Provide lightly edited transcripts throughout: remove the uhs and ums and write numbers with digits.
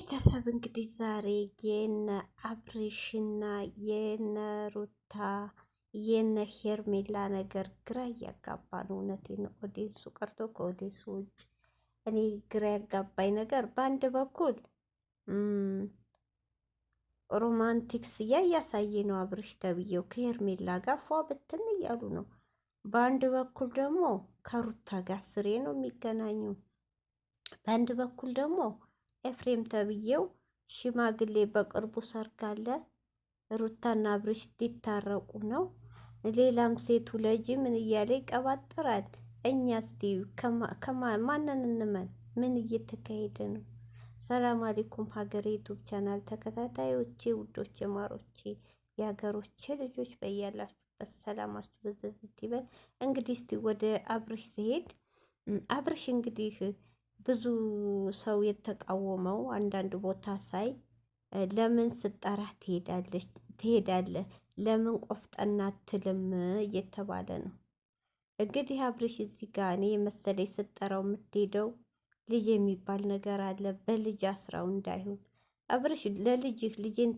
ቤተሰብ እንግዲህ ዛሬ የነ አብርሽና የነ ሩታ የነ ሄርሜላ ነገር ግራ እያጋባ ነው። እውነቴን ነው። ኦዲየንሱ ቀርቶ ከኦዲየንሱ ውጭ እኔ ግራ ያጋባኝ ነገር በአንድ በኩል ሮማንቲክስ እያሳየ ነው አብርሽ ተብዬው ከሄርሜላ ጋር ፏ ብትን እያሉ ነው። በአንድ በኩል ደግሞ ከሩታ ጋር ስሬ ነው የሚገናኙ። በአንድ በኩል ደግሞ ኤፍሬም ተብዬው ሽማግሌ በቅርቡ ሰርግ አለ። ሩታና አብርሽ ሊታረቁ ነው። ሌላም ሴቱ ልጅ ምን እያለ ይቀባጥራል። እኛ እስቲ ማንን እንመን? ምን እየተካሄደ ነው? ሰላም አለይኩም ሀገሬ ዩቱብ ቻናል ተከታታዮቼ፣ ውዶቼ፣ ማሮቼ፣ የሀገሮቼ ልጆች በያላችሁበት ሰላማችሁ በዘዝት ይበል። እንግዲህ እስቲ ወደ አብርሽ ሲሄድ አብርሽ እንግዲህ ብዙ ሰው የተቃወመው አንዳንድ ቦታ ሳይ ለምን ስጠራ ትሄዳለህ? ለምን ቆፍጠና አትልም እየተባለ ነው። እንግዲህ አብርሽ እዚህ ጋር እኔ የመሰለኝ ስጠራው የምትሄደው ልጅ የሚባል ነገር አለ። በልጅ አስራው እንዳይሆን አብርሽ ለልጅህ ልጄን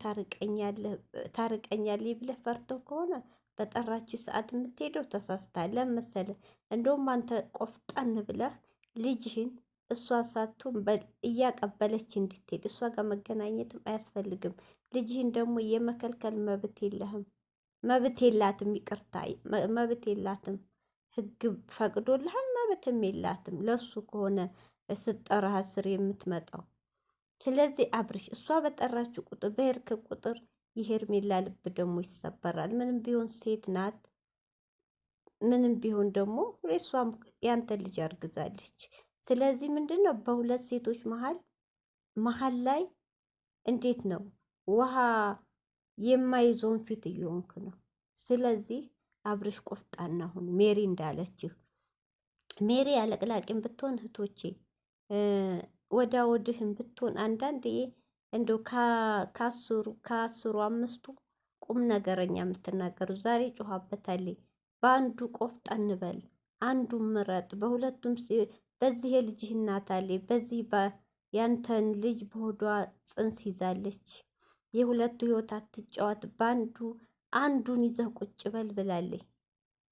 ታርቀኛለህ ብለህ ፈርቶ ከሆነ በጠራችሁ ሰዓት የምትሄደው ተሳስታል። ለመሰለህ እንደውም አንተ ቆፍጠን ብለህ ልጅህን እሷ ሳትሆን እያቀበለች እንድትሄድ እሷ ጋር መገናኘትም አያስፈልግም። ልጅህን ደግሞ የመከልከል መብት የለህም፣ መብት የላትም። ይቅርታ መብት የላትም። ህግ ፈቅዶልሃል፣ መብትም የላትም። ለሱ ከሆነ ስጠራህ ስር የምትመጣው። ስለዚህ አብርሽ እሷ በጠራችው ቁጥር በሄድክ ቁጥር የሄርሜላ ልብ ደግሞ ይሰበራል። ምንም ቢሆን ሴት ናት። ምንም ቢሆን ደግሞ እሷም ያንተ ልጅ አርግዛለች። ስለዚህ ምንድን ነው በሁለት ሴቶች መሀል ላይ እንዴት ነው ውሃ የማይዞን ፊት እየሆንክ ነው። ስለዚህ አብርሽ ቆፍጣና ሁን። ሜሪ እንዳለችህ ሜሪ አለቅላቂም ብትሆን እህቶቼ ወዳ ወድህም ብትሆን አንዳንዴ እንደው ከአስሩ አምስቱ ቁም ነገረኛ የምትናገሩ ዛሬ ጮኋበታለች። በአንዱ ቆፍጠን በል፣ አንዱን ምረጥ። በሁለቱም በዚህ የልጅህ እናት አለች፣ በዚህ ያንተን ልጅ በሆዷ ጽንስ ይዛለች። የሁለቱ ህይወት አትጫወት፣ በአንዱ አንዱን ይዘህ ቁጭ በል ብላለች።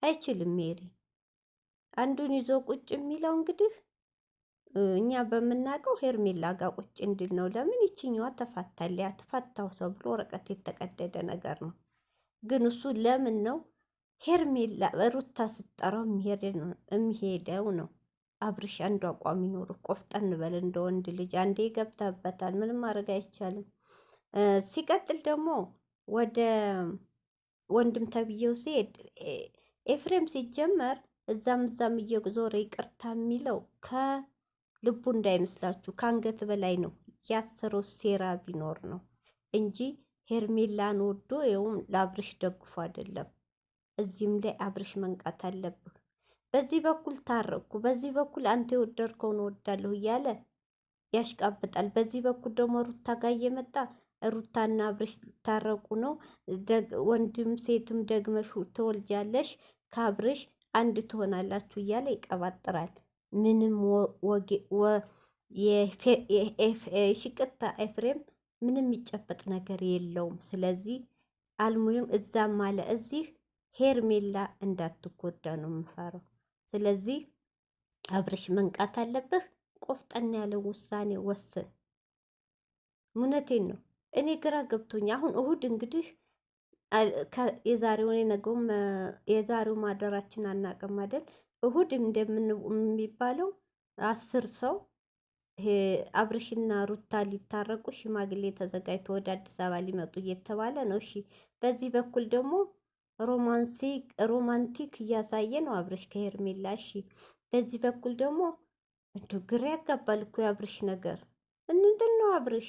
አይችልም ሜሪ። አንዱን ይዞ ቁጭ የሚለው እንግዲህ እኛ በምናውቀው ሄርሜላ ጋር ቁጭ እንድል ነው። ለምን ይችኛዋ ተፋታለያ ተፋታው ተብሎ ወረቀት የተቀደደ ነገር ነው። ግን እሱ ለምን ነው ሄርሜላ ሩታ ስጠራው የሚሄደው ነው። አብርሽ አንዱ አቋም ይኖር፣ ቆፍጠን በል እንደ ወንድ ልጅ። አንዴ ገብተበታል፣ ምንም ማድረግ አይቻልም። ሲቀጥል ደግሞ ወደ ወንድም ተብዬው ሲሄድ ኤፍሬም ሲጀመር እዛም እየዞረ ይቅርታ የሚለው ከልቡ እንዳይመስላችሁ ከአንገት በላይ ነው ያሰረው። ሴራ ቢኖር ነው እንጂ ሄርሜላን ወዶ ይኸውም ለአብርሽ ደግፎ አይደለም። እዚህም ላይ አብርሽ መንቃት አለብህ። በዚህ በኩል ታረቅኩ፣ በዚህ በኩል አንተ የወደድከውን እወዳለሁ እያለ ያሽቃብጣል። በዚህ በኩል ደግሞ ሩታ ጋር እየመጣ ሩታና አብርሽ ታረቁ ነው፣ ወንድም ሴትም ደግመሽ ትወልጃለሽ፣ ከአብርሽ አንድ ትሆናላችሁ እያለ ይቀባጥራል። ምንም ሽቅታ ኤፍሬም ምንም የሚጨበጥ ነገር የለውም። ስለዚህ አልሙይም እዛም አለ እዚህ ሄርሜላ እንዳትጎዳ ነው የምፈራው። ስለዚህ አብርሽ መንቃት አለብህ። ቆፍጠን ያለ ውሳኔ ወስን። እውነቴን ነው። እኔ ግራ ገብቶኛ አሁን እሁድ እንግዲህ የዛሬውን የነገውም የዛሬው ማደራችን አናውቅም አይደል? እሁድ እንደሚባለው 10 ሰው አብርሽና ሩታ ሊታረቁ ሽማግሌ ተዘጋጅቶ ወደ አዲስ አበባ ሊመጡ እየተባለ ነው። እሺ በዚህ በኩል ደግሞ ሮማንቲክ እያሳየ ነው አብርሽ ከሄርሜላ። እሺ በዚህ በኩል ደግሞ እንደው ግራ ያጋባል እኮ የአብርሽ ነገር። ምንድን ነው አብርሽ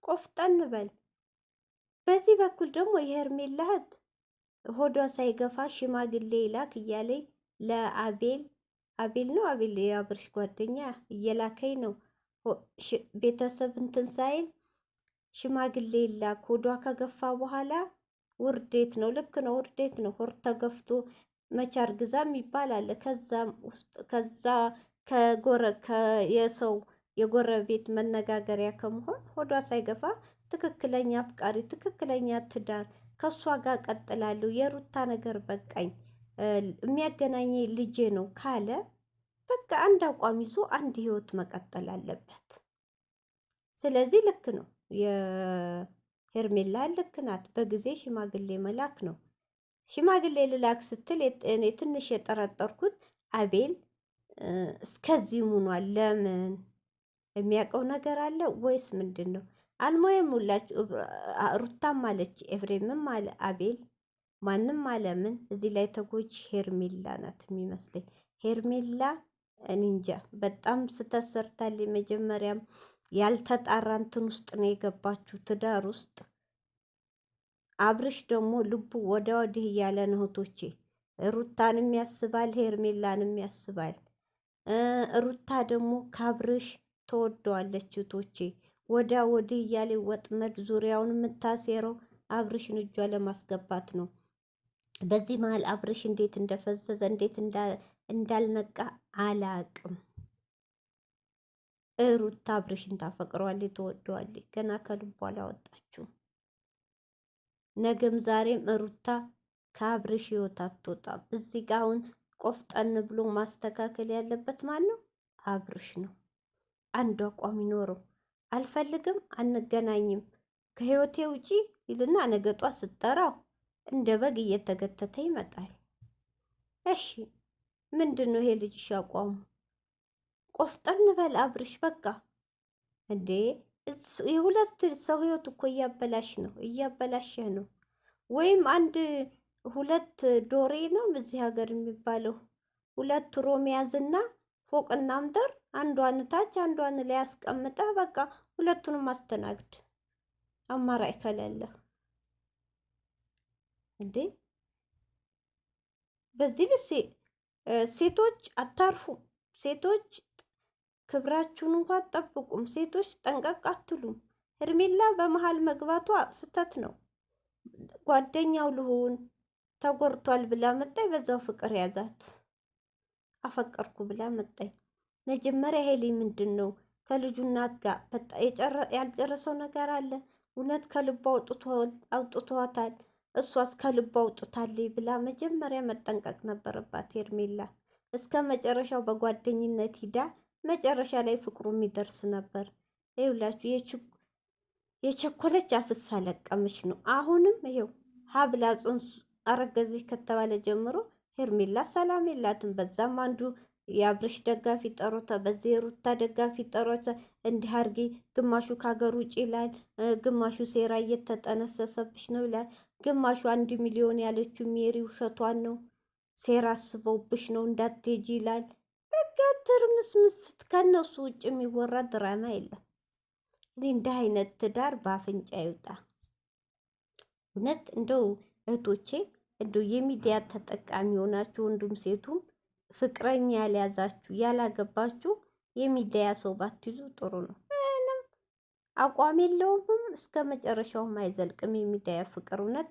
ቆፍጠን በል። በዚህ በኩል ደግሞ የሄርሜላ እህት ሆዷ ሳይገፋ ሽማግሌ ይላክ እያለኝ ለአቤል ነው የአብርሽ ጓደኛ እየላከኝ ነው። ቤተሰብ እንትን ሳይል ሽማግሌ ይላክ። ሆዷ ከገፋ በኋላ ውርዴት ነው። ልክ ነው፣ ውርዴት ነው። ሆድ ተገፍቶ መቼ አርግዛም ይባላል። ከዛ የሰው የጎረቤት መነጋገሪያ ከመሆን ሆዷ ሳይገፋ ትክክለኛ አፍቃሪ፣ ትክክለኛ ትዳር ከእሷ ጋር ቀጥላለሁ፣ የሩታ ነገር በቃኝ፣ የሚያገናኘ ልጄ ነው ካለ በቃ አንድ አቋም ይዞ አንድ ህይወት መቀጠል አለበት። ስለዚህ ልክ ነው የሄርሜላ ልክ ናት። በጊዜ ሽማግሌ መላክ ነው። ሽማግሌ ልላክ ስትል እኔ ትንሽ የጠረጠርኩት አቤል እስከዚህ ሙኗል። ለምን የሚያውቀው ነገር አለ ወይስ ምንድን ነው? አልሞየም ሁላችሁ ሩታም አለች ኤፍሬምም አለ አቤል ማንም አለምን እዚህ ላይ ተጎጂ ሄርሜላ ናት የሚመስለኝ። ሄርሜላ እኔ እንጃ በጣም ስተሰርታል። መጀመሪያም ያልተጣራ እንትን ውስጥ ነው የገባችሁ ትዳር ውስጥ። አብርሽ ደግሞ ልቡ ወደ ወዲህ እያለ ነው እህቶቼ። ሩታንም ያስባል፣ ሄርሜላንም ያስባል። ሩታ ደግሞ ከአብርሽ ተወደዋለች እህቶቼ። ወዳ ወዲህ እያለ ወጥመድ ዙሪያውን የምታሴረው አብርሽን እጇ ለማስገባት ነው። በዚህ መሀል አብርሽ እንዴት እንደፈዘዘ እንዴት እንዳልነቃ አላቅም። ሩታ አብርሽን ታፈቅረዋለች፣ ትወደዋለች። ገና ከልቧ አላወጣችውም። ነገም ዛሬም ሩታ ከአብርሽ ህይወት አትወጣም። እዚህ ጋ አሁን ቆፍጠን ብሎ ማስተካከል ያለበት ማን ነው? አብርሽ ነው። አንዱ አቋም ይኖረው። አልፈልግም፣ አንገናኝም፣ ከህይወቴ ውጪ ይልና ነገጧ ስትጠራው እንደ በግ እየተገተተ ይመጣል። እሺ ምንድን ነው ይሄ ልጅሽ አቋሙ? ቆፍጠን በል አብርሽ በቃ እንዴ! የሁለት ሰው ህይወት እኮ እያበላሸህ ነው። ወይም አንድ ሁለት ዶሬ ነው በዚህ ሀገር የሚባለው ሁለት ሮም ያዝና ፎቅና ምድር አንዷን ታች አንዷን ላይ አስቀምጠህ በቃ ሁለቱንም ማስተናግድ አማራጭ ከሌለ እንዴ! በዚህ ልስ ሴቶች አታርፉም። ሴቶች ክብራችሁን እንኳን አትጠብቁም። ሴቶች ጠንቀቅ አትሉም። ሄርሜላ በመሀል መግባቷ ስተት ነው። ጓደኛው ልሆን ተጎርቷል ብላ መጣይ፣ በዛው ፍቅር ያዛት። አፈቀርኩ ብላ መጣይ። መጀመሪያ ሄሊ ምንድን ነው ከልጁ እናት ጋር ያልጨረሰው ነገር አለ። እውነት ከልቧ አውጥቷታል፣ እሷስ ከልቧ አውጥታለች ብላ መጀመሪያ መጠንቀቅ ነበረባት ሄርሜላ። እስከ መጨረሻው በጓደኝነት ሂዳ መጨረሻ ላይ ፍቅሩ የሚደርስ ነበር። ይኸውላችሁ የቸኮለች አፍሳ ለቀመች ነው። አሁንም ይኸው ሀብላ ጽንሱ አረገዘች ከተባለ ጀምሮ ሄርሜላ ሰላም የላትም። በዛም አንዱ የአብርሽ ደጋፊ ጠሮታ፣ በዚህ የሩታ ደጋፊ ጠሮታ። እንዲህ አርጊ፣ ግማሹ ከሀገር ውጭ ይላል፣ ግማሹ ሴራ እየተጠነሰሰብሽ ነው ይላል፣ ግማሹ 1 ሚሊዮን ያለችው ሜሪ ውሸቷን ነው፣ ሴራ አስበውብሽ ነው እንዳትሄጂ ይላል። በቃ ትርምስምስ። ከነሱ ውጭ የሚወራ ድራማ የለም። እኔ እንዲህ አይነት ትዳር በአፍንጫ ይውጣ። እውነት እንደው እህቶቼ እንደው የሚዲያ ተጠቃሚ ሆናችሁ ወንዱም ሴቱም ፍቅረኛ ያልያዛችሁ ያላገባችሁ የሚዲያ ሰው ባትይዙ ጥሩ ነው። ምንም አቋም የለውም፣ እስከ መጨረሻውም አይዘልቅም የሚዲያ ፍቅር። እውነት